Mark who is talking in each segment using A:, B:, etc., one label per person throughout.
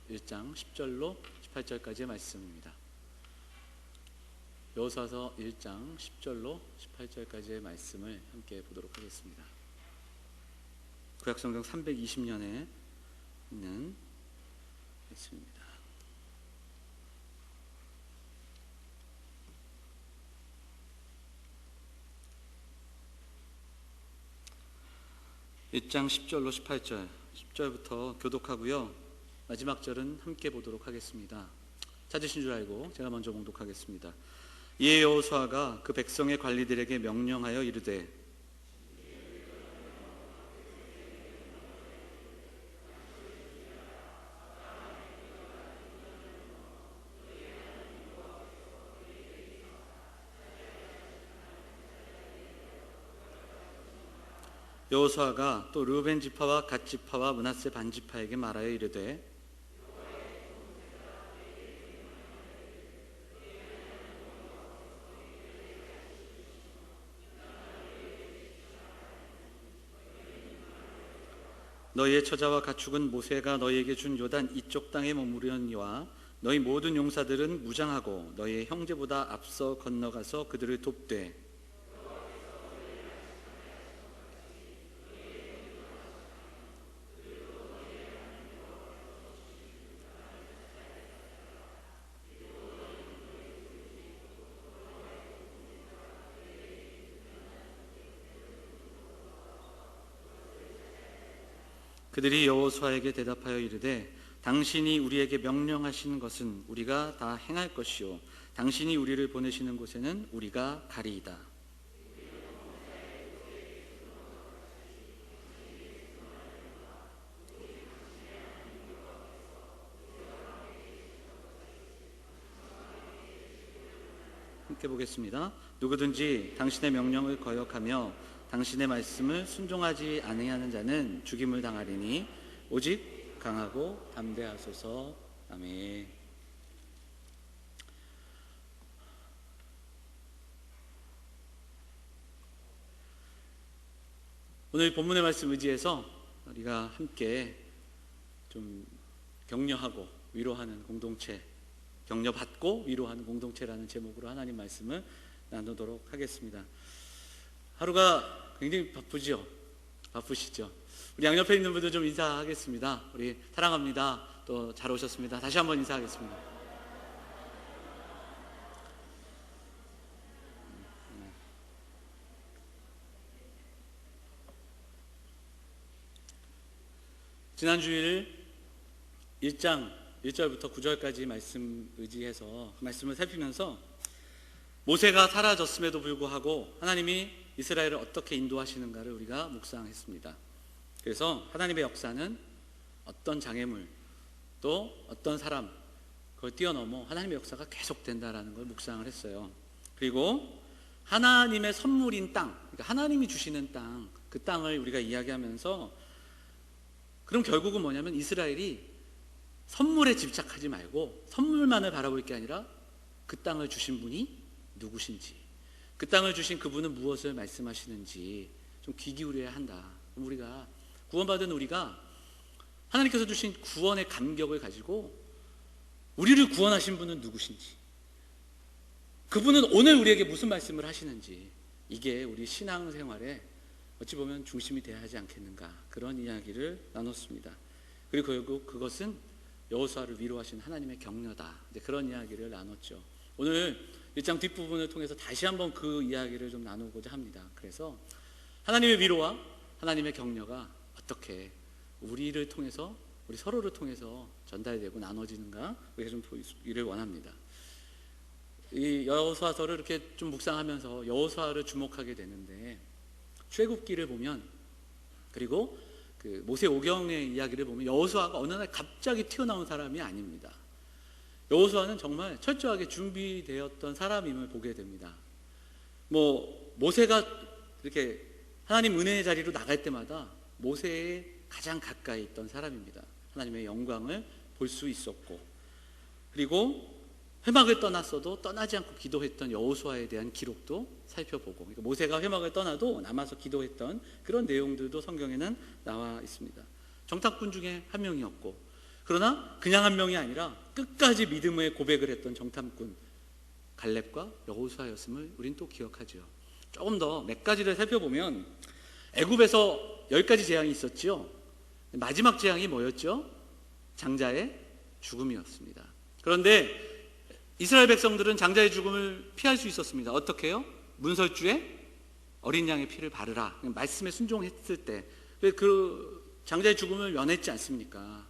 A: 1장 10절로 18절까지의 말씀입니다. 여호수아서 1장 10절로 18절까지의 말씀을 함께 보도록 하겠습니다. 구약성경 320년에 있는 말씀입니다. (1장 10절로 18절) 10절부터 교독하고요, 마지막 절은 함께 보도록 하겠습니다. 찾으신 줄 알고 제가 먼저 봉독하겠습니다. 이에 여호수아가 그 백성의 관리들에게 명령하여 이르되, 여호수아가 또 르우벤 지파와 갓 지파와 므낫세 반 지파에게 말하여 이르되, 너희의 처자와 가축은 모세가 너희에게 준 요단 이쪽 땅에 머무르니와 너희 모든 용사들은 무장하고 너희의 형제보다 앞서 건너가서 그들을 돕되, 그들이 여호수아에게 대답하여 이르되, 당신이 우리에게 명령하시는 것은 우리가 다 행할 것이요 당신이 우리를 보내시는 곳에는 우리가 가리이다. 함께 보겠습니다. 누구든지 당신의 명령을 거역하며 당신의 말씀을 순종하지 아니하는 자는 죽임을 당하리니 오직 강하고 담대하소서. 아멘. 오늘 본문의 말씀 의지해서 우리가 함께 좀 격려하고 위로하는 공동체, 격려받고 위로하는 공동체라는 제목으로 하나님 말씀을 나누도록 하겠습니다. 하루가 굉장히 바쁘시죠? 우리 양옆에 있는 분들 좀 인사하겠습니다. 우리 사랑합니다. 또 잘 오셨습니다. 다시 한번 인사하겠습니다. 지난 주일 1장 1절부터 9절까지 말씀 의지해서 그 말씀을 살피면서 모세가 사라졌음에도 불구하고 하나님이 이스라엘을 어떻게 인도하시는가를 우리가 묵상했습니다. 그래서 하나님의 역사는 어떤 장애물 또 어떤 사람 그걸 뛰어넘어 하나님의 역사가 계속된다라는 걸 묵상을 했어요. 그리고 하나님의 선물인 땅, 그러니까 하나님이 주시는 땅, 그 땅을 우리가 이야기하면서 그럼 결국은 뭐냐면 이스라엘이 선물에 집착하지 말고 선물만을 바라볼 게 아니라 그 땅을 주신 분이 누구신지, 그 땅을 주신 그분은 무엇을 말씀하시는지 좀 귀 기울여야 한다. 우리가 구원받은 우리가 하나님께서 주신 구원의 감격을 가지고 우리를 구원하신 분은 누구신지, 그분은 오늘 우리에게 무슨 말씀을 하시는지, 이게 우리 신앙생활에 어찌 보면 중심이 되어야 하지 않겠는가, 그런 이야기를 나눴습니다. 그리고 결국 그것은 여호수아를 위로하신 하나님의 격려다, 그런 이야기를 나눴죠. 오늘 1장 뒷부분을 통해서 다시 한번 그 이야기를 좀 나누고자 합니다. 그래서 하나님의 위로와 하나님의 격려가 어떻게 우리를 통해서, 우리 서로를 통해서 전달되고 나눠지는가, 우리가 좀 보기를 원합니다. 이 여호수아서를 이렇게 좀 묵상하면서 여호수아를 주목하게 되는데, 출애굽기를 보면, 그리고 그 모세 오경의 이야기를 보면 여호수아가 어느 날 갑자기 튀어나온 사람이 아닙니다. 여호수아는 정말 철저하게 준비되었던 사람임을 보게 됩니다. 모세가 이렇게 하나님 은혜의 자리로 나갈 때마다 모세에 가장 가까이 있던 사람입니다. 하나님의 영광을 볼 수 있었고, 그리고 회막을 떠났어도 떠나지 않고 기도했던 여호수아에 대한 기록도 살펴보고, 그러니까 모세가 회막을 떠나도 남아서 기도했던 그런 내용들도 성경에는 나와 있습니다. 정탐꾼 중에 한 명이었고, 그러나 그냥 한 명이 아니라 끝까지 믿음의 고백을 했던 정탐꾼 갈렙과 여호수아였음을 우린 또 기억하죠. 조금 더 몇 가지를 살펴보면 애굽에서 10가지 재앙이 있었죠. 마지막 재앙이 뭐였죠? 장자의 죽음이었습니다. 그런데 이스라엘 백성들은 장자의 죽음을 피할 수 있었습니다. 어떻게 해요? 문설주에 어린 양의 피를 바르라. 말씀에 순종했을 때 그 장자의 죽음을 면했지 않습니까?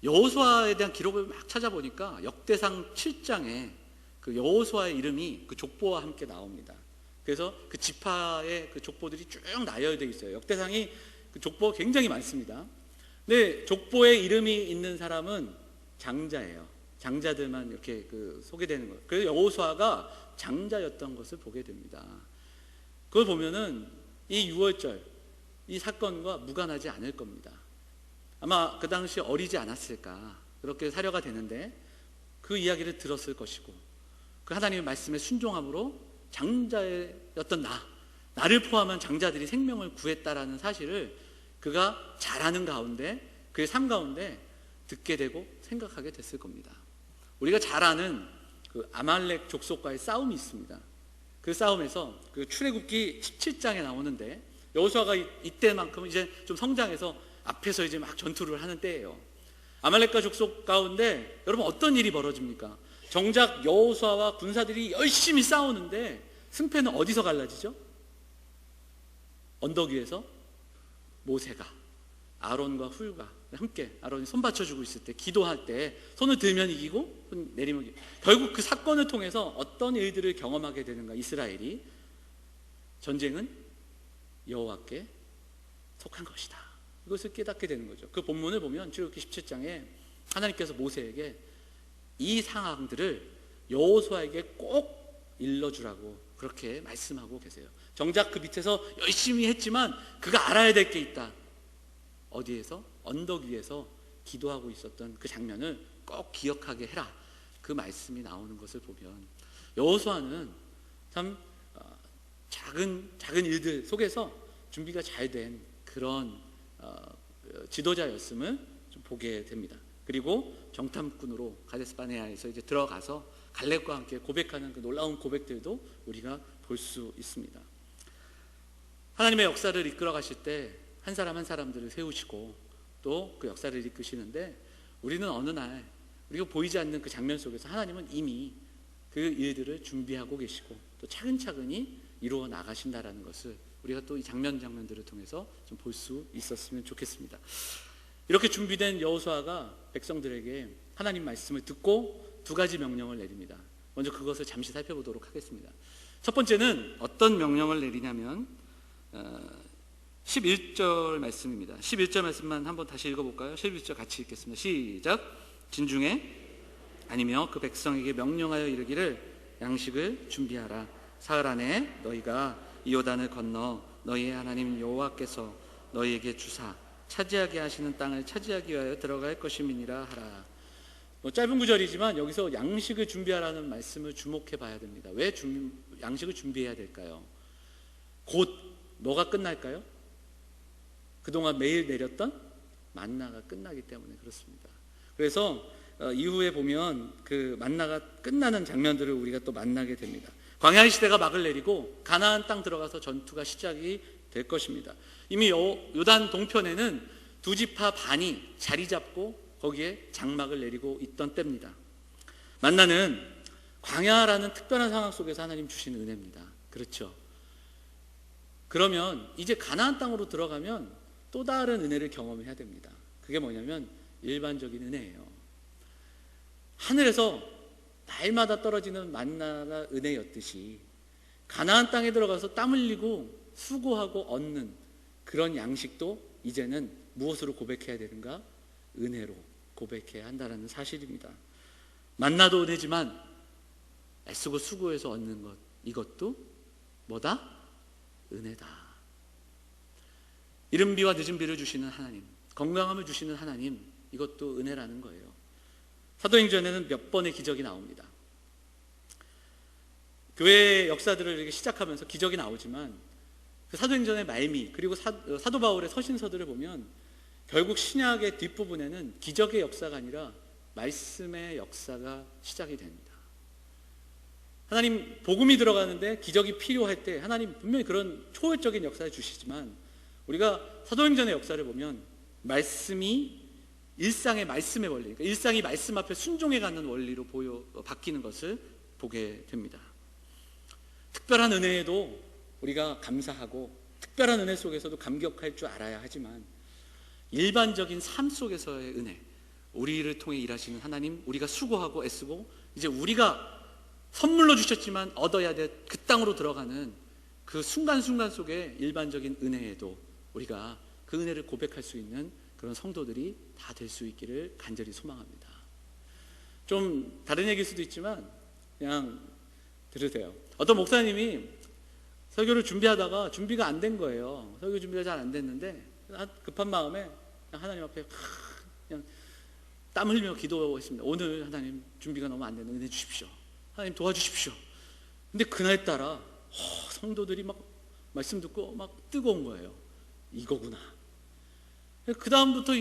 A: 여호수아에 대한 기록을 막 찾아보니까 역대상 7장에 그 여호수아의 이름이 그 족보와 함께 나옵니다. 그래서 그 지파의 그 족보들이 쭉 나열되어 있어요. 역대상이 그 족보가 굉장히 많습니다. 근데 족보에 이름이 있는 사람은 장자예요. 장자들만 이렇게 그 소개되는 거예요. 그래서 여호수아가 장자였던 것을 보게 됩니다. 그걸 보면은 이 6월절 이 사건과 무관하지 않을 겁니다. 아마 그 당시 어리지 않았을까 그렇게 사려가 되는데 그 이야기를 들었을 것이고 그 하나님의 말씀에 순종함으로 장자였던 나를 포함한 장자들이 생명을 구했다라는 사실을 그가 잘 아는 가운데 그의 삶 가운데 듣게 되고 생각하게 됐을 겁니다. 우리가 잘 아는 그 아말렉 족속과의 싸움이 있습니다. 그 싸움에서 그 출애굽기 17장에 나오는데 여호수아가 이때만큼은 이제 좀 성장해서 앞에서 이제 막 전투를 하는 때예요. 아말렉과 족속 가운데 여러분 어떤 일이 벌어집니까? 정작 여호수아와 군사들이 열심히 싸우는데 승패는 어디서 갈라지죠? 언덕 위에서 모세가 아론과 훌과 함께 아론이 손 받쳐주고 있을 때 기도할 때 손을 들면 이기고 손 내리면 이기고 결국 그 사건을 통해서 어떤 일들을 경험하게 되는가? 이스라엘이 전쟁은 여호와께 속한 것이다. 이것을 깨닫게 되는 거죠. 그 본문을 보면 출애굽기 17장에 하나님께서 모세에게 이 상황들을 여호수아에게 꼭 일러주라고 그렇게 말씀하고 계세요. 정작 그 밑에서 열심히 했지만 그가 알아야 될 게 있다. 어디에서? 언덕 위에서 기도하고 있었던 그 장면을 꼭 기억하게 해라. 그 말씀이 나오는 것을 보면 여호수아는 참 작은 일들 속에서 준비가 잘 된 그런 지도자였음을 좀 보게 됩니다. 그리고 정탐꾼으로 가데스 바네아에서 이제 들어가서 갈렙과 함께 고백하는 그 놀라운 고백들도 우리가 볼 수 있습니다. 하나님의 역사를 이끌어 가실 때 한 사람 한 사람들을 세우시고 또 그 역사를 이끄시는데 우리는 어느 날 우리가 보이지 않는 그 장면 속에서 하나님은 이미 그 일들을 준비하고 계시고 또 차근차근히 이루어 나가신다라는 것을 우리가 또 이 장면들을 통해서 좀 볼 수 있었으면 좋겠습니다. 이렇게 준비된 여호수아가 백성들에게 하나님 말씀을 듣고 두 가지 명령을 내립니다. 먼저 그것을 잠시 살펴보도록 하겠습니다. 첫 번째는 어떤 명령을 내리냐면 11절 말씀입니다. 11절 말씀만 한번 다시 읽어볼까요? 11절 같이 읽겠습니다. 시작. 진중에 아니며 그 백성에게 명령하여 이르기를 양식을 준비하라. 사흘 안에 너희가 이 요단을 건너 너희의 하나님 여호와께서 너희에게 주사 차지하게 하시는 땅을 차지하기 위하여 들어갈 것임이니라 하라. 짧은 구절이지만 여기서 양식을 준비하라는 말씀을 주목해 봐야 됩니다. 왜 양식을 준비해야 될까요? 곧 뭐가 끝날까요? 그동안 매일 내렸던 만나가 끝나기 때문에 그렇습니다. 그래서 이후에 보면 그 만나가 끝나는 장면들을 우리가 또 만나게 됩니다. 광야의 시대가 막을 내리고 가나안 땅 들어가서 전투가 시작이 될 것입니다. 이미 요단 동편에는 두 지파 반이 자리 잡고 거기에 장막을 내리고 있던 때입니다. 만나는 광야라는 특별한 상황 속에서 하나님 주시는 은혜입니다. 그렇죠? 그러면 이제 가나안 땅으로 들어가면 또 다른 은혜를 경험해야 됩니다. 그게 뭐냐면 일반적인 은혜예요. 하늘에서 날마다 떨어지는 만나가 은혜였듯이 가나안 땅에 들어가서 땀 흘리고 수고하고 얻는 그런 양식도 이제는 무엇으로 고백해야 되는가? 은혜로 고백해야 한다는 사실입니다. 만나도 은혜지만 애쓰고 수고해서 얻는 것, 이것도 뭐다? 은혜다. 이른 비와 늦은 비를 주시는 하나님, 건강함을 주시는 하나님, 이것도 은혜라는 거예요. 사도행전에는 몇 번의 기적이 나옵니다. 교회의 역사들을 이렇게 시작하면서 기적이 나오지만 그 사도행전의 말미 그리고 사도 바울의 서신서들을 보면 결국 신약의 뒷부분에는 기적의 역사가 아니라 말씀의 역사가 시작이 됩니다. 하나님 복음이 들어가는데 기적이 필요할 때 하나님 분명히 그런 초월적인 역사를 주시지만, 우리가 사도행전의 역사를 보면 말씀이 일상의 말씀의 원리, 그러니까 일상이 말씀 앞에 순종해가는 원리로 바뀌는 것을 보게 됩니다. 특별한 은혜에도 우리가 감사하고 특별한 은혜 속에서도 감격할 줄 알아야 하지만, 일반적인 삶 속에서의 은혜, 우리를 통해 일하시는 하나님, 우리가 수고하고 애쓰고 이제 우리가 선물로 주셨지만 얻어야 될 그 땅으로 들어가는 그 순간순간 속에 일반적인 은혜에도 우리가 그 은혜를 고백할 수 있는 그런 성도들이 다 될 수 있기를 간절히 소망합니다. 좀 다른 얘기일 수도 있지만 그냥 들으세요. 어떤 목사님이 설교를 준비하다가 준비가 안 된 거예요. 설교 준비가 잘 안 됐는데 급한 마음에 그냥 하나님 앞에 그냥 땀 흘리며 기도했습니다. 오늘 하나님 준비가 너무 안 되는 은혜 주십시오. 하나님 도와주십시오. 근데 그날따라 성도들이 막 말씀 듣고 막 뜨거운 거예요. 이거구나. 그 다음부터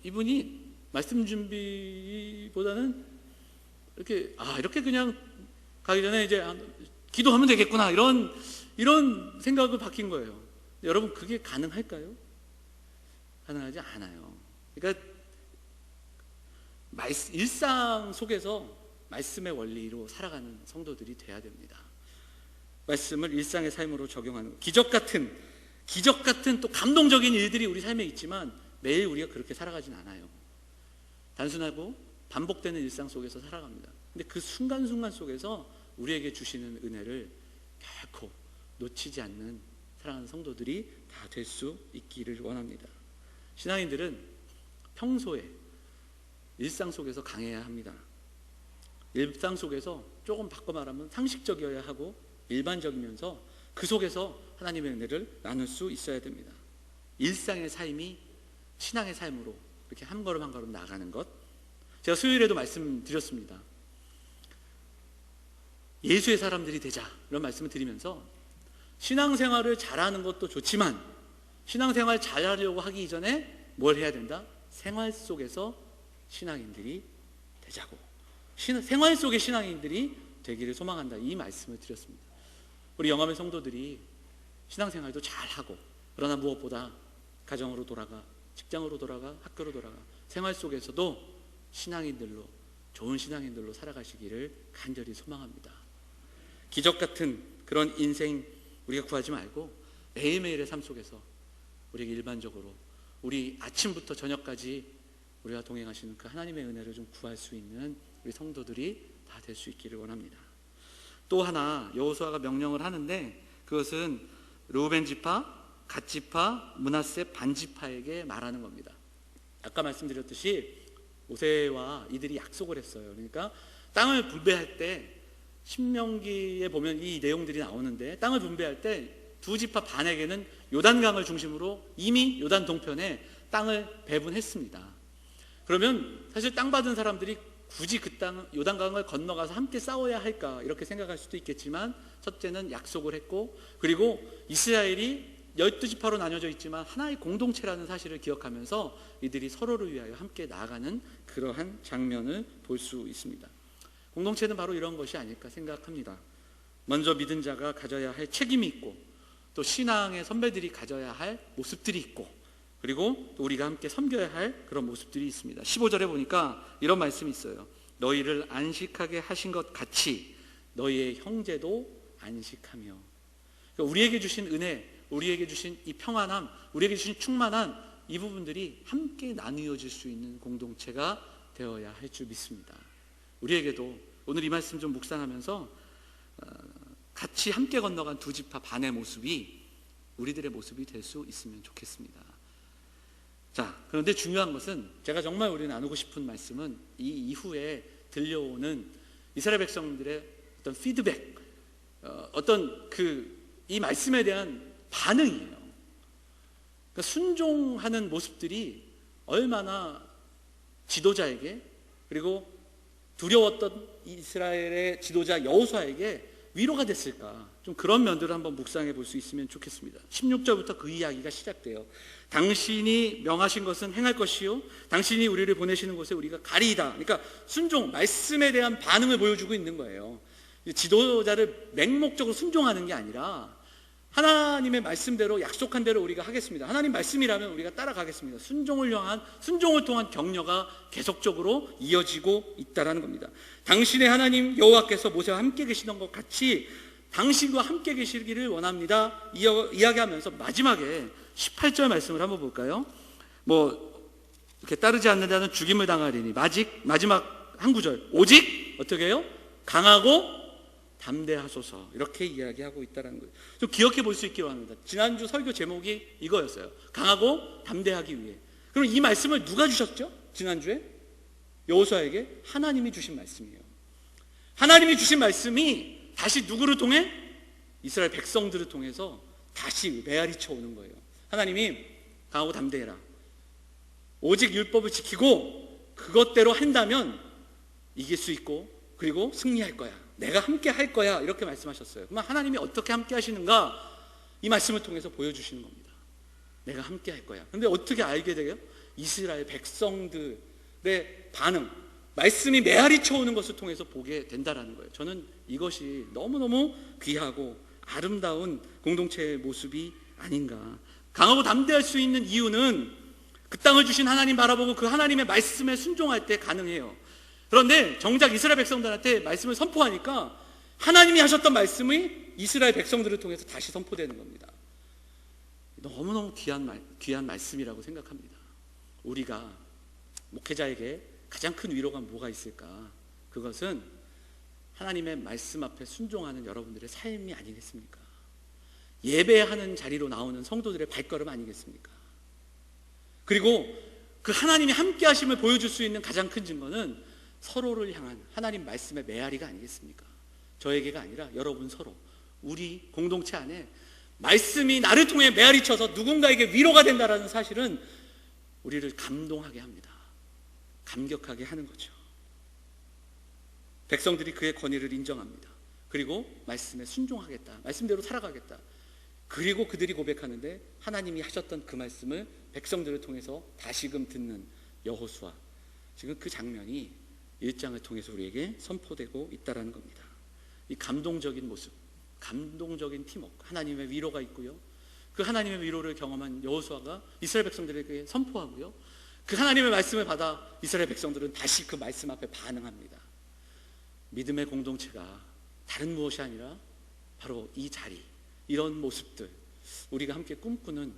A: 이분이 말씀 준비보다는 이렇게 그냥 가기 전에 이제 기도하면 되겠구나, 이런 생각을 바뀐 거예요. 여러분, 그게 가능할까요? 가능하지 않아요. 그러니까 일상 속에서 말씀의 원리로 살아가는 성도들이 돼야 됩니다. 말씀을 일상의 삶으로 적용하는, 기적 같은 또 감동적인 일들이 우리 삶에 있지만 매일 우리가 그렇게 살아가진 않아요. 단순하고 반복되는 일상 속에서 살아갑니다. 근데 그 순간순간 속에서 우리에게 주시는 은혜를 결코 놓치지 않는 사랑하는 성도들이 다 될 수 있기를 원합니다. 신앙인들은 평소에 일상 속에서 강해야 합니다. 일상 속에서 조금 바꿔 말하면 상식적이어야 하고 일반적이면서 그 속에서 하나님의 은혜를 나눌 수 있어야 됩니다. 일상의 삶이 신앙의 삶으로 이렇게 한 걸음 한 걸음 나아가는 것. 제가 수요일에도 말씀드렸습니다. 예수의 사람들이 되자, 이런 말씀을 드리면서 신앙생활을 잘하는 것도 좋지만 신앙생활 잘하려고 하기 이전에 뭘 해야 된다? 생활 속에서 신앙인들이 되자고, 생활 속의 신앙인들이 되기를 소망한다, 이 말씀을 드렸습니다. 우리 영암의 성도들이 신앙생활도 잘하고, 그러나 무엇보다 가정으로 돌아가, 직장으로 돌아가, 학교로 돌아가, 생활 속에서도 신앙인들로, 좋은 신앙인들로 살아가시기를 간절히 소망합니다. 기적 같은 그런 인생 우리가 구하지 말고 매일매일의 삶 속에서 우리에게 일반적으로 우리 아침부터 저녁까지 우리와 동행하시는 그 하나님의 은혜를 좀 구할 수 있는 우리 성도들이 다 될 수 있기를 원합니다. 또 하나 여호수아가 명령을 하는데, 그것은 르우벤 지파, 갓 지파, 므낫세 반 지파에게 말하는 겁니다. 아까 말씀드렸듯이 모세와 이들이 약속을 했어요. 그러니까 땅을 분배할 때, 신명기에 보면 이 내용들이 나오는데, 땅을 분배할 때 두 지파 반에게는 요단강을 중심으로 이미 요단 동편에 땅을 배분했습니다. 그러면 사실 땅 받은 사람들이 굳이 그 땅, 요단강을 건너가서 함께 싸워야 할까, 이렇게 생각할 수도 있겠지만, 첫째는 약속을 했고, 그리고 이스라엘이 12지파로 나뉘어져 있지만 하나의 공동체라는 사실을 기억하면서 이들이 서로를 위하여 함께 나아가는 그러한 장면을 볼 수 있습니다. 공동체는 바로 이런 것이 아닐까 생각합니다. 먼저 믿은 자가 가져야 할 책임이 있고, 또 신앙의 선배들이 가져야 할 모습들이 있고, 그리고 또 우리가 함께 섬겨야 할 그런 모습들이 있습니다. 15절에 보니까 이런 말씀이 있어요. 너희를 안식하게 하신 것 같이 너희의 형제도 안식하며. 그러니까 우리에게 주신 은혜, 우리에게 주신 이 평안함, 우리에게 주신 충만함, 이 부분들이 함께 나누어질 수 있는 공동체가 되어야 할 줄 믿습니다. 우리에게도 오늘 이 말씀 좀 묵상하면서 같이 함께 건너간 두 지파 반의 모습이 우리들의 모습이 될 수 있으면 좋겠습니다. 자, 그런데 중요한 것은, 제가 정말 우리 나누고 싶은 말씀은 이 이후에 들려오는 이스라엘 백성들의 어떤 피드백, 어떤 이 말씀에 대한 반응이에요. 그러니까 순종하는 모습들이 얼마나 지도자에게, 그리고 두려웠던 이스라엘의 지도자 여호수아에게 위로가 됐을까? 좀 그런 면들을 한번 묵상해 볼 수 있으면 좋겠습니다. 16절부터 그 이야기가 시작돼요. 당신이 명하신 것은 행할 것이요 당신이 우리를 보내시는 곳에 우리가 가리이다. 그러니까 순종, 말씀에 대한 반응을 보여주고 있는 거예요. 지도자를 맹목적으로 순종하는 게 아니라 하나님의 말씀대로, 약속한 대로 우리가 하겠습니다. 하나님 말씀이라면 우리가 따라가겠습니다. 순종을 통한 격려가 계속적으로 이어지고 있다는 겁니다. 당신의 하나님 여호와께서 모세와 함께 계시던 것 같이 당신과 함께 계시기를 원합니다. 이야기하면서 마지막에 18절 말씀을 한번 볼까요? 이렇게 따르지 않는다는 죽임을 당하리니, 마지막 한 구절, 오직 어떻게 해요? 강하고 담대하소서, 이렇게 이야기하고 있다는 거예요. 좀 기억해 볼 수 있기로 합니다. 지난주 설교 제목이 이거였어요. 강하고 담대하기 위해. 그럼 이 말씀을 누가 주셨죠? 지난주에 여호수아에게 하나님이 주신 말씀이에요. 하나님이 주신 말씀이 다시 누구를 통해? 이스라엘 백성들을 통해서 다시 메아리쳐 오는 거예요. 하나님이 강하고 담대해라, 오직 율법을 지키고 그것대로 한다면 이길 수 있고 그리고 승리할 거야, 내가 함께 할 거야, 이렇게 말씀하셨어요. 그러면 하나님이 어떻게 함께 하시는가? 이 말씀을 통해서 보여주시는 겁니다. 내가 함께 할 거야. 근데 어떻게 알게 돼요? 이스라엘 백성들의 반응, 말씀이 메아리쳐 오는 것을 통해서 보게 된다라는 거예요. 저는 이것이 너무너무 귀하고 아름다운 공동체의 모습이 아닌가. 강하고 담대할 수 있는 이유는 그 땅을 주신 하나님 바라보고 그 하나님의 말씀에 순종할 때 가능해요. 그런데 정작 이스라엘 백성들한테 말씀을 선포하니까 하나님이 하셨던 말씀이 이스라엘 백성들을 통해서 다시 선포되는 겁니다. 너무너무 귀한 말씀이라고 생각합니다. 우리가 목회자에게 가장 큰 위로가 뭐가 있을까? 그것은 하나님의 말씀 앞에 순종하는 여러분들의 삶이 아니겠습니까? 예배하는 자리로 나오는 성도들의 발걸음 아니겠습니까? 그리고 그 하나님이 함께 하심을 보여줄 수 있는 가장 큰 증거는 서로를 향한 하나님 말씀의 메아리가 아니겠습니까? 저에게가 아니라 여러분 서로, 우리 공동체 안에 말씀이 나를 통해 메아리쳐서 누군가에게 위로가 된다는 사실은 우리를 감동하게 합니다. 감격하게 하는 거죠. 백성들이 그의 권위를 인정합니다. 그리고 말씀에 순종하겠다, 말씀대로 살아가겠다. 그리고 그들이 고백하는데 하나님이 하셨던 그 말씀을 백성들을 통해서 다시금 듣는 여호수아, 지금 그 장면이 1장을 통해서 우리에게 선포되고 있다는 겁니다. 이 감동적인 모습, 감동적인 팀워크, 하나님의 위로가 있고요, 그 하나님의 위로를 경험한 여호수아가 이스라엘 백성들에게 선포하고요, 그 하나님의 말씀을 받아 이스라엘 백성들은 다시 그 말씀 앞에 반응합니다. 믿음의 공동체가 다른 무엇이 아니라 바로 이 자리, 이런 모습들, 우리가 함께 꿈꾸는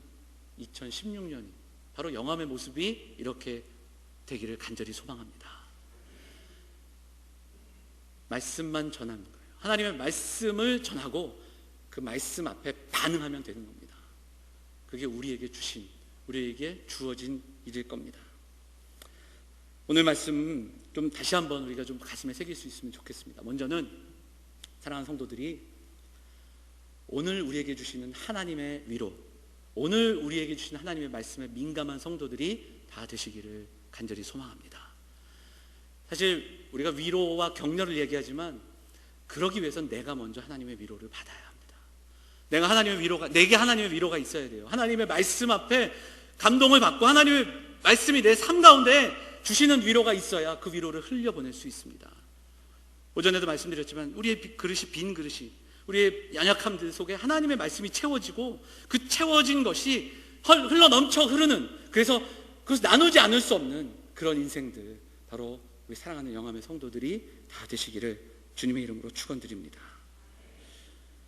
A: 2016년이 바로 영암의 모습이 이렇게 되기를 간절히 소망합니다. 말씀만 전하는 거예요. 하나님의 말씀을 전하고 그 말씀 앞에 반응하면 되는 겁니다. 그게 우리에게 주어진 일일 겁니다. 오늘 말씀 좀 다시 한번 우리가 좀 가슴에 새길 수 있으면 좋겠습니다. 먼저는 사랑하는 성도들이 오늘 우리에게 주시는 하나님의 위로, 오늘 우리에게 주시는 하나님의 말씀에 민감한 성도들이 다 되시기를 간절히 소망합니다. 사실 우리가 위로와 격려를 얘기하지만 그러기 위해서는 내가 먼저 하나님의 위로를 받아야 합니다. 내게 하나님의 위로가 있어야 돼요. 하나님의 말씀 앞에 감동을 받고 하나님의 말씀이 내 삶 가운데 주시는 위로가 있어야 그 위로를 흘려보낼 수 있습니다. 오전에도 말씀드렸지만 우리의 빈 그릇이, 우리의 연약함들 속에 하나님의 말씀이 채워지고 그 채워진 것이 흘러 넘쳐 흐르는, 그래서 그것을 나누지 않을 수 없는 그런 인생들, 바로 우리 사랑하는 영암의 성도들이 다 되시기를 주님의 이름으로 축원드립니다.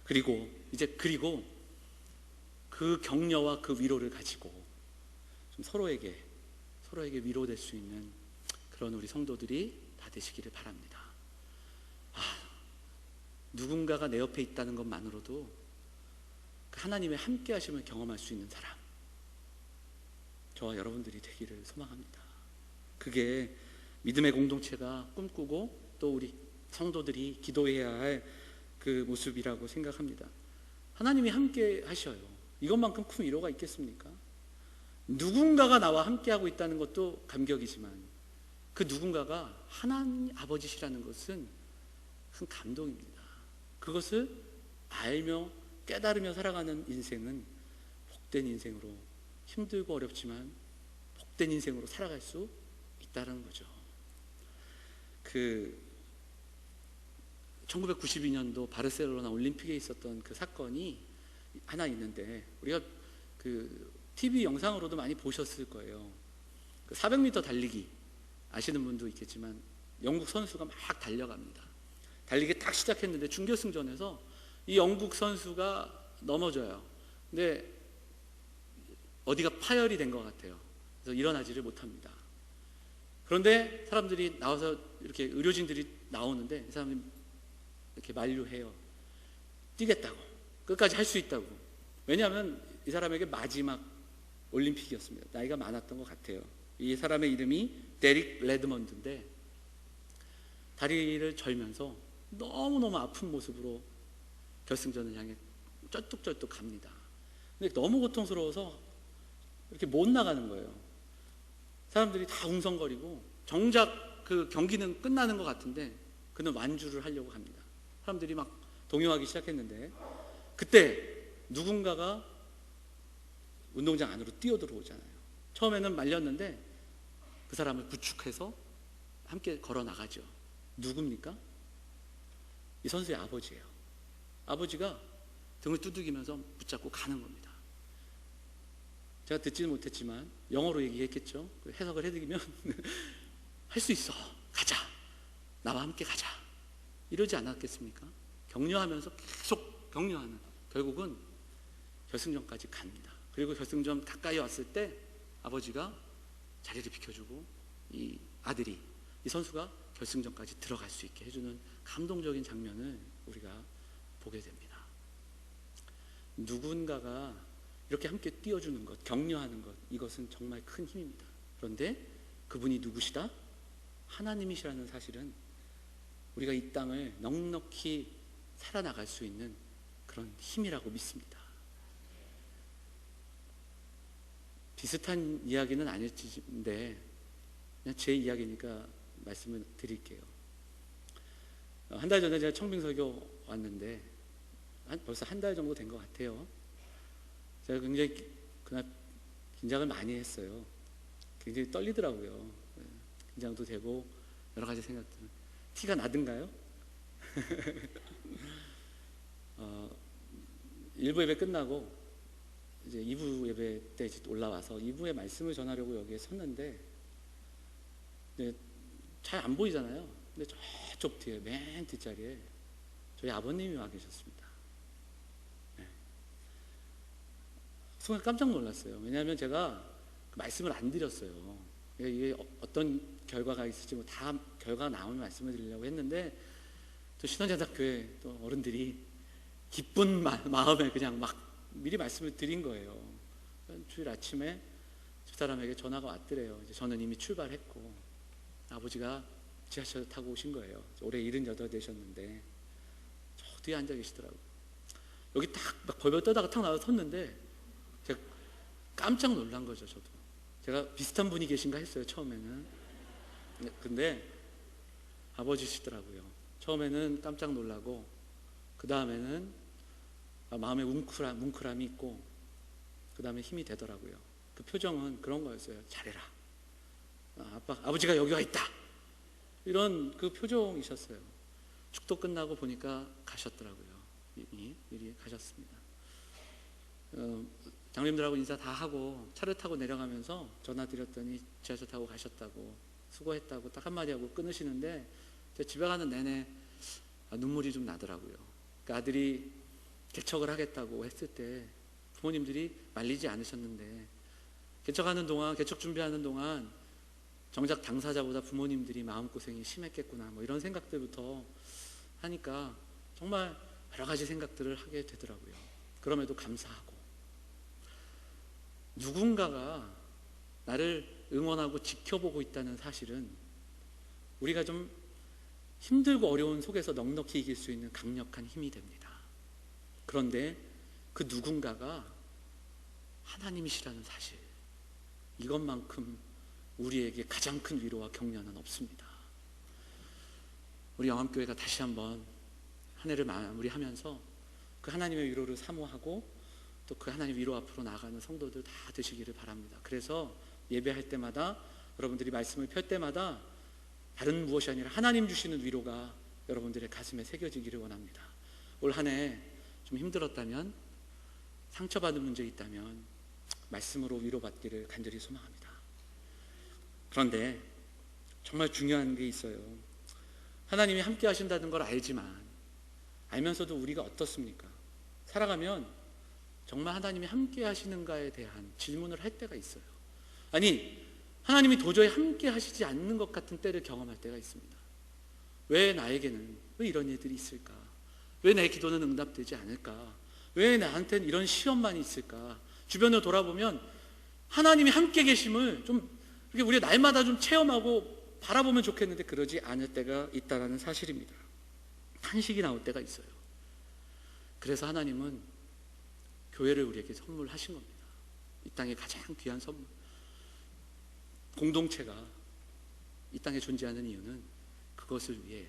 A: 그리고 그 격려와 그 위로를 가지고 좀 서로에게 위로될 수 있는 그런 우리 성도들이 다 되시기를 바랍니다. 누군가가 내 옆에 있다는 것만으로도 그 하나님의 함께 하심을 경험할 수 있는 사람, 저와 여러분들이 되기를 소망합니다. 그게 믿음의 공동체가 꿈꾸고 또 우리 성도들이 기도해야 할 그 모습이라고 생각합니다. 하나님이 함께 하셔요. 이것만큼 큰 위로가 있겠습니까? 누군가가 나와 함께하고 있다는 것도 감격이지만 그 누군가가 하나님 아버지시라는 것은 큰 감동입니다. 그것을 알며 깨달으며 살아가는 인생은 복된 인생으로, 힘들고 어렵지만 복된 인생으로 살아갈 수 있다는 거죠. 1992년도 바르셀로나 올림픽에 있었던 그 사건이 하나 있는데, 우리가 TV 영상으로도 많이 보셨을 거예요. 400m 달리기 아시는 분도 있겠지만 영국 선수가 막 달려갑니다. 달리기 딱 시작했는데 준결승전에서 이 영국 선수가 넘어져요. 근데 어디가 파열이 된 것 같아요. 그래서 일어나지를 못합니다. 그런데 사람들이 나와서, 이렇게 의료진들이 나오는데 이 사람이 이렇게 만류해요. 뛰겠다고, 끝까지 할 수 있다고. 왜냐하면 이 사람에게 마지막 올림픽이었습니다. 나이가 많았던 것 같아요. 이 사람의 이름이 데릭 레드먼드인데, 다리를 절면서 너무너무 아픈 모습으로 결승전을 향해 쩔뚝쩔뚝 갑니다. 근데 너무 고통스러워서 이렇게 못 나가는 거예요. 사람들이 다 웅성거리고, 정작 그 경기는 끝나는 것 같은데 그는 완주를 하려고 합니다. 사람들이 막 동요하기 시작했는데, 그때 누군가가 운동장 안으로 뛰어들어오잖아요. 처음에는 말렸는데 그 사람을 부축해서 함께 걸어 나가죠. 누굽니까? 이 선수의 아버지예요. 아버지가 등을 두들기면서 붙잡고 가는 겁니다. 제가 듣지는 못했지만 영어로 얘기했겠죠. 해석을 해드리면 할 수 있어, 가자, 나와 함께 가자, 이러지 않았겠습니까? 격려하면서 계속 격려하는, 결국은 결승전까지 갑니다. 그리고 결승전 가까이 왔을 때 아버지가 자리를 비켜주고 이 아들이, 이 선수가 결승전까지 들어갈 수 있게 해주는 감동적인 장면을 우리가 보게 됩니다. 누군가가 이렇게 함께 띄워주는 것, 격려하는 것, 이것은 정말 큰 힘입니다. 그런데 그분이 누구시다? 하나님이시라는 사실은 우리가 이 땅을 넉넉히 살아나갈 수 있는 그런 힘이라고 믿습니다. 비슷한 이야기는 아닐지인데 그냥 제 이야기니까 말씀을 드릴게요. 한 달 전에 제가 청빙설교 왔는데 벌써 한 달 정도 된 것 같아요. 제가 굉장히 그날 긴장을 많이 했어요. 굉장히 떨리더라고요. 긴장도 되고 여러 가지 생각들은. 티가 나던가요? 1부 예배 끝나고 이제 2부 예배 때 올라와서 2부의 말씀을 전하려고 여기에 섰는데 잘 안 보이잖아요. 근데 저쪽 뒤에, 맨 뒷자리에 저희 아버님이 와 계셨습니다. 순간 깜짝 놀랐어요. 왜냐하면 제가 그 말씀을 안 드렸어요. 이게 어떤 결과가 있을지 다 결과가 나오면 말씀을 드리려고 했는데, 또 신원자답교회 또 어른들이 기쁜 마음에 그냥 막 미리 말씀을 드린 거예요. 주일 아침에 집사람에게 전화가 왔더래요. 이제 저는 이미 출발했고 아버지가 지하철 타고 오신 거예요. 올해 78 되셨는데 저 뒤에 앉아 계시더라고요. 여기 딱 막 벌벌 떠다가 탁 나와서 섰는데 제가 깜짝 놀란 거죠. 저도 제가 비슷한 분이 계신가 했어요 처음에는. 근데 아버지시더라고요. 처음에는 깜짝 놀라고 그 다음에는 마음에 뭉클함이 있고 그 다음에 힘이 되더라고요. 그 표정은 그런 거였어요. 잘해라, 아버지가 여기 와 있다, 이런 그 표정이셨어요. 축도 끝나고 보니까 가셨더라고요. 미리 가셨습니다. 장님들하고 인사 다 하고 차를 타고 내려가면서 전화 드렸더니 지하철 타고 가셨다고, 수고했다고 딱 한마디 하고 끊으시는데, 제가 집에 가는 내내 눈물이 좀 나더라고요. 그 아들이 개척을 하겠다고 했을 때 부모님들이 말리지 않으셨는데, 개척 준비하는 동안 정작 당사자보다 부모님들이 마음고생이 심했겠구나, 뭐 이런 생각들부터 하니까 정말 여러 가지 생각들을 하게 되더라고요. 그럼에도 감사하고, 누군가가 나를 응원하고 지켜보고 있다는 사실은 우리가 좀 힘들고 어려운 속에서 넉넉히 이길 수 있는 강력한 힘이 됩니다. 그런데 그 누군가가 하나님이시라는 사실, 이것만큼 우리에게 가장 큰 위로와 격려는 없습니다. 우리 영암교회가 다시 한번 한 해를 마무리하면서 그 하나님의 위로를 사모하고 또 그 하나님 위로 앞으로 나아가는 성도들 다 되시기를 바랍니다. 그래서 예배할 때마다 여러분들이 말씀을 펼 때마다 다른 무엇이 아니라 하나님 주시는 위로가 여러분들의 가슴에 새겨지기를 원합니다. 올 한 해 좀 힘들었다면, 상처받은 문제 있다면 말씀으로 위로받기를 간절히 소망합니다. 그런데 정말 중요한 게 있어요. 하나님이 함께 하신다는 걸 알면서도 우리가 어떻습니까? 살아가면 정말 하나님이 함께 하시는가에 대한 질문을 할 때가 있어요. 아니, 하나님이 도저히 함께 하시지 않는 것 같은 때를 경험할 때가 있습니다. 왜 나에게는 왜 이런 일들이 있을까? 왜 내 기도는 응답되지 않을까? 왜 나한테는 이런 시험만 있을까? 주변을 돌아보면 하나님이 함께 계심을 좀 이렇게 우리 날마다 좀 체험하고 바라보면 좋겠는데 그러지 않을 때가 있다는 사실입니다. 탄식이 나올 때가 있어요. 그래서 하나님은 교회를 우리에게 선물하신 겁니다. 이 땅의 가장 귀한 선물. 공동체가 이 땅에 존재하는 이유는 그것을 위해,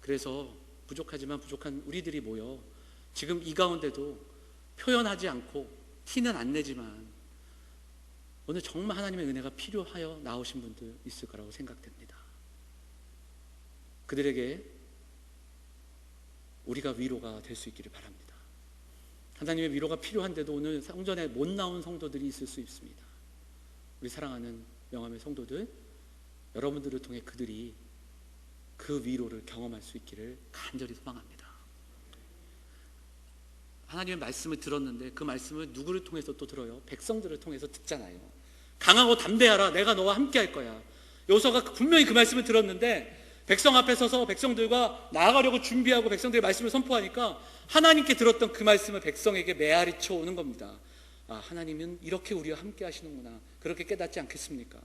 A: 그래서 부족하지만 부족한 우리들이 모여 지금 이 가운데도 표현하지 않고 티는 안 내지만 오늘 정말 하나님의 은혜가 필요하여 나오신 분들 있을 거라고 생각됩니다. 그들에게 우리가 위로가 될 수 있기를 바랍니다. 하나님의 위로가 필요한데도 오늘 성전에 못 나온 성도들이 있을 수 있습니다. 우리 사랑하는 영암의 성도들, 여러분들을 통해 그들이 그 위로를 경험할 수 있기를 간절히 소망합니다. 하나님의 말씀을 들었는데 그 말씀을 누구를 통해서 또 들어요? 백성들을 통해서 듣잖아요. 강하고 담대하라, 내가 너와 함께 할 거야. 여호수아가 분명히 그 말씀을 들었는데 백성 앞에 서서 백성들과 나아가려고 준비하고 백성들의 말씀을 선포하니까 하나님께 들었던 그 말씀을 백성에게 메아리쳐 오는 겁니다. 아, 하나님은 이렇게 우리와 함께 하시는구나. 그렇게 깨닫지 않겠습니까?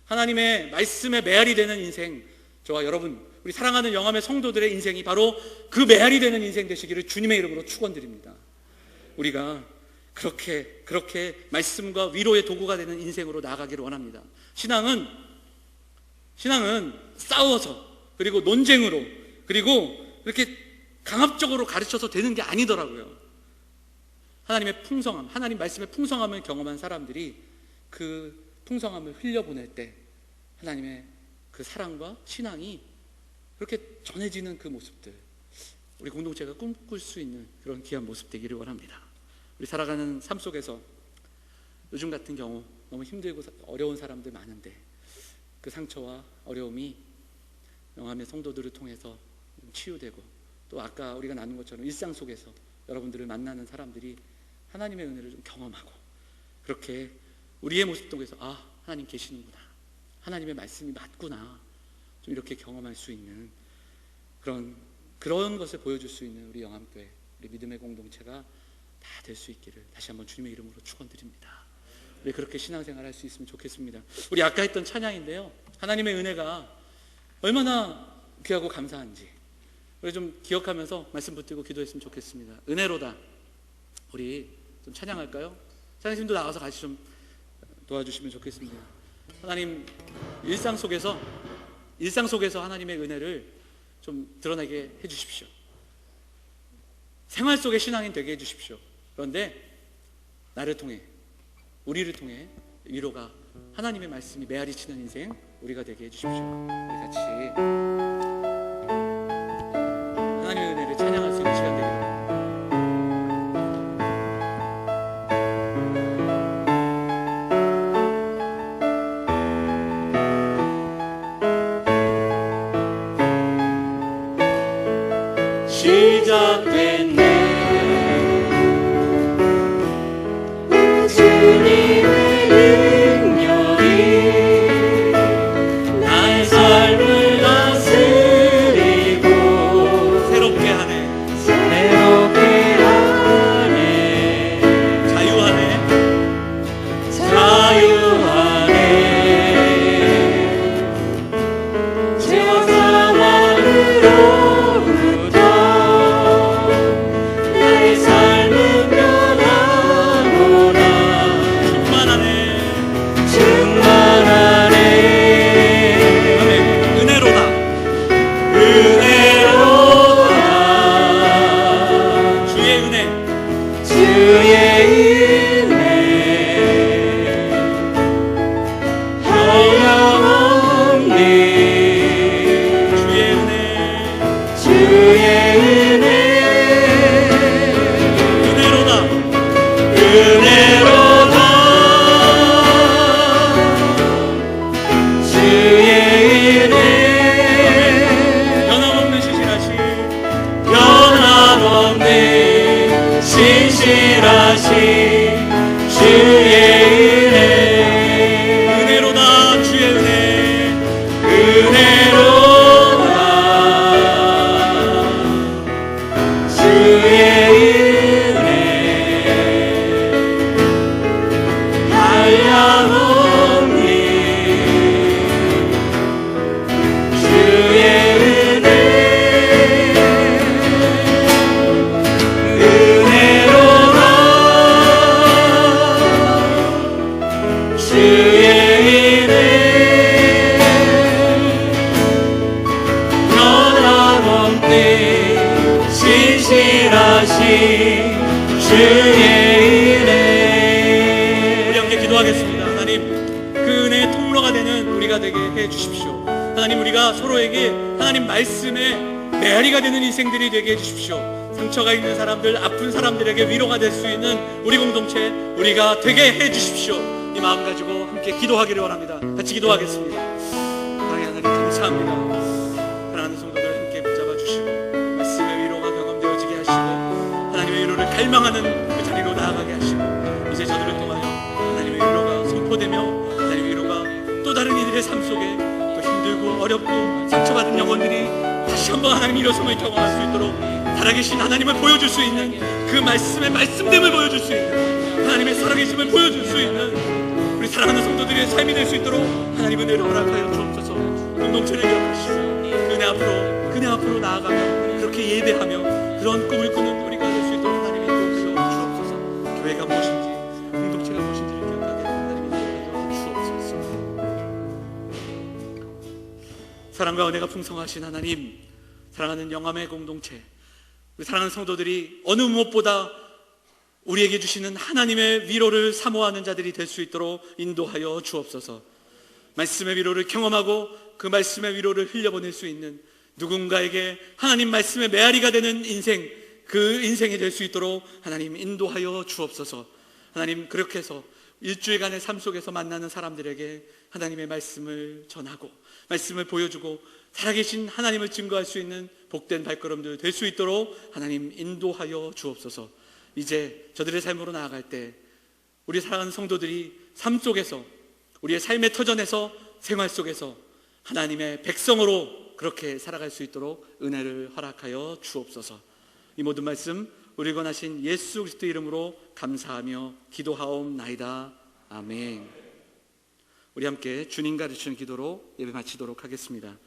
A: 하나님의 말씀에 메아리 되는 인생, 저와 여러분, 우리 사랑하는 영암의 성도들의 인생이 바로 그 메아리 되는 인생 되시기를 주님의 이름으로 축원드립니다. 우리가 그렇게 말씀과 위로의 도구가 되는 인생으로 나아가기를 원합니다. 신앙은 싸워서, 그리고 논쟁으로, 그리고 이렇게 강압적으로 가르쳐서 되는 게 아니더라고요. 하나님의 풍성함, 하나님 말씀의 풍성함을 경험한 사람들이 그 풍성함을 흘려보낼 때 하나님의 그 사랑과 신앙이 그렇게 전해지는 그 모습들, 우리 공동체가 꿈꿀 수 있는 그런 귀한 모습 되기를 원합니다. 우리 살아가는 삶 속에서 요즘 같은 경우 너무 힘들고 어려운 사람들 많은데 그 상처와 어려움이 영암의 성도들을 통해서 치유되고, 또 아까 우리가 나눈 것처럼 일상 속에서 여러분들을 만나는 사람들이 하나님의 은혜를 좀 경험하고, 그렇게 우리의 모습 속에서 아, 하나님 계시는구나, 하나님의 말씀이 맞구나, 좀 이렇게 경험할 수 있는 그런 것을 보여줄 수 있는 우리 영암교회, 우리 믿음의 공동체가 다 될 수 있기를 다시 한번 주님의 이름으로 축원드립니다. 우리 그렇게 신앙생활 할 수 있으면 좋겠습니다. 우리 아까 했던 찬양인데요, 하나님의 은혜가 얼마나 귀하고 감사한지 우리 좀 기억하면서 말씀 붙들고 기도했으면 좋겠습니다. 은혜로다. 우리 좀 찬양할까요? 찬양팀도 나가서 같이 좀 도와주시면 좋겠습니다. 하나님, 일상 속에서 하나님의 은혜를 좀 드러나게 해주십시오. 생활 속의 신앙인 되게 해주십시오. 그런데 나를 통해, 우리를 통해 위로가, 하나님의 말씀이 메아리치는 인생 우리가 되게 해주십시오. 우리 같이 하나님의 은혜를 찬양할 수 있는 시간 되기를
B: 시작됐네. 주님의 능력이 나의 삶을 다스려 구하신 주의 은혜.
A: 우리 함께 기도하겠습니다. 하나님, 그 은혜의 통로가 되는 우리가 되게 해 주십시오. 하나님, 우리가 서로에게 하나님 말씀의 메아리가 되는 인생들이 되게 해 주십시오. 상처가 있는 사람들, 아픈 사람들에게 위로가 될 수 있는 우리 공동체 우리가 되게 해 주십시오. 이 마음 가지고 함께 기도하기를 원합니다. 같이 기도하겠습니다. 사랑의 하나님, 감사합니다. 사랑하는 성도들 함께 붙잡아 주시고 말씀의 위로가 경험되어지게 하시고 하나님의 위로를 갈망하는 그 자리로 나아가게 하시고 이제 저들을 통하여 하나님의 위로가 선포되며 하나님의 위로가 또 다른 이들의 삶 속에 또 힘들고 어렵고 상처받은 영혼들이 다시 한번 하나님 일어섬을 경험할 수 있도록 살아계신 하나님을 보여줄 수 있는 그 말씀의 말씀됨을 보여줄 수 있는 하나님의 살아계심을 보여줄 수 있는 우리 사랑하는 성도들의 삶이 될 수 있도록 하나님의 은혜를 허락하여 주옵소서. 공동체를 기억하시고 그네 앞으로 나아가며 그렇게 예배하며 그런 꿈을 꾸는 우리가 될 수 있도록 하나님이 도우셔 주옵소서. 교회가 무엇인지 공동체가 무엇인지를 기억하게 하나님이 도우셔 주옵소서. 사랑과 은혜가 풍성하신 하나님, 사랑하는 영암의 공동체, 우리 사랑하는 성도들이 어느 무엇보다 우리에게 주시는 하나님의 위로를 사모하는 자들이 될 수 있도록 인도하여 주옵소서. 말씀의 위로를 경험하고 그 말씀의 위로를 흘려보낼 수 있는 누군가에게 하나님 말씀의 메아리가 되는 인생, 그 인생이 될 수 있도록 하나님 인도하여 주옵소서. 하나님, 그렇게 해서 일주일간의 삶 속에서 만나는 사람들에게 하나님의 말씀을 전하고 말씀을 보여주고 살아계신 하나님을 증거할 수 있는 복된 발걸음들 될 수 있도록 하나님 인도하여 주옵소서. 이제 저들의 삶으로 나아갈 때 우리 사랑하는 성도들이 삶 속에서 우리의 삶의 터전에서 생활 속에서 하나님의 백성으로 그렇게 살아갈 수 있도록 은혜를 허락하여 주옵소서. 이 모든 말씀 우리 권하신 예수 그리스도 이름으로 감사하며 기도하옵나이다. 아멘. 우리 함께 주님 가르치는 기도로 예배 마치도록 하겠습니다.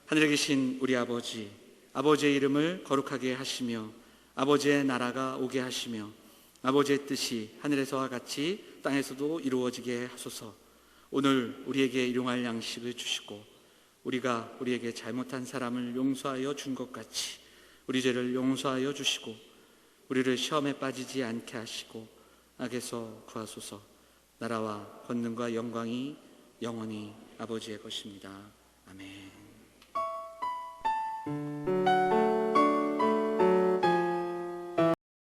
A: 하늘에 계신 우리 아버지, 아버지의 이름을 거룩하게 하시며 아버지의 나라가 오게 하시며 아버지의 뜻이 하늘에서와 같이 땅에서도 이루어지게 하소서. 오늘 우리에게 일용할 양식을 주시고 우리가 우리에게 잘못한 사람을 용서하여 준 것 같이 우리 죄를 용서하여 주시고 우리를 시험에 빠지지 않게 하시고 악에서 구하소서. 나라와 권능과 영광이 영원히 아버지의 것입니다. 아멘.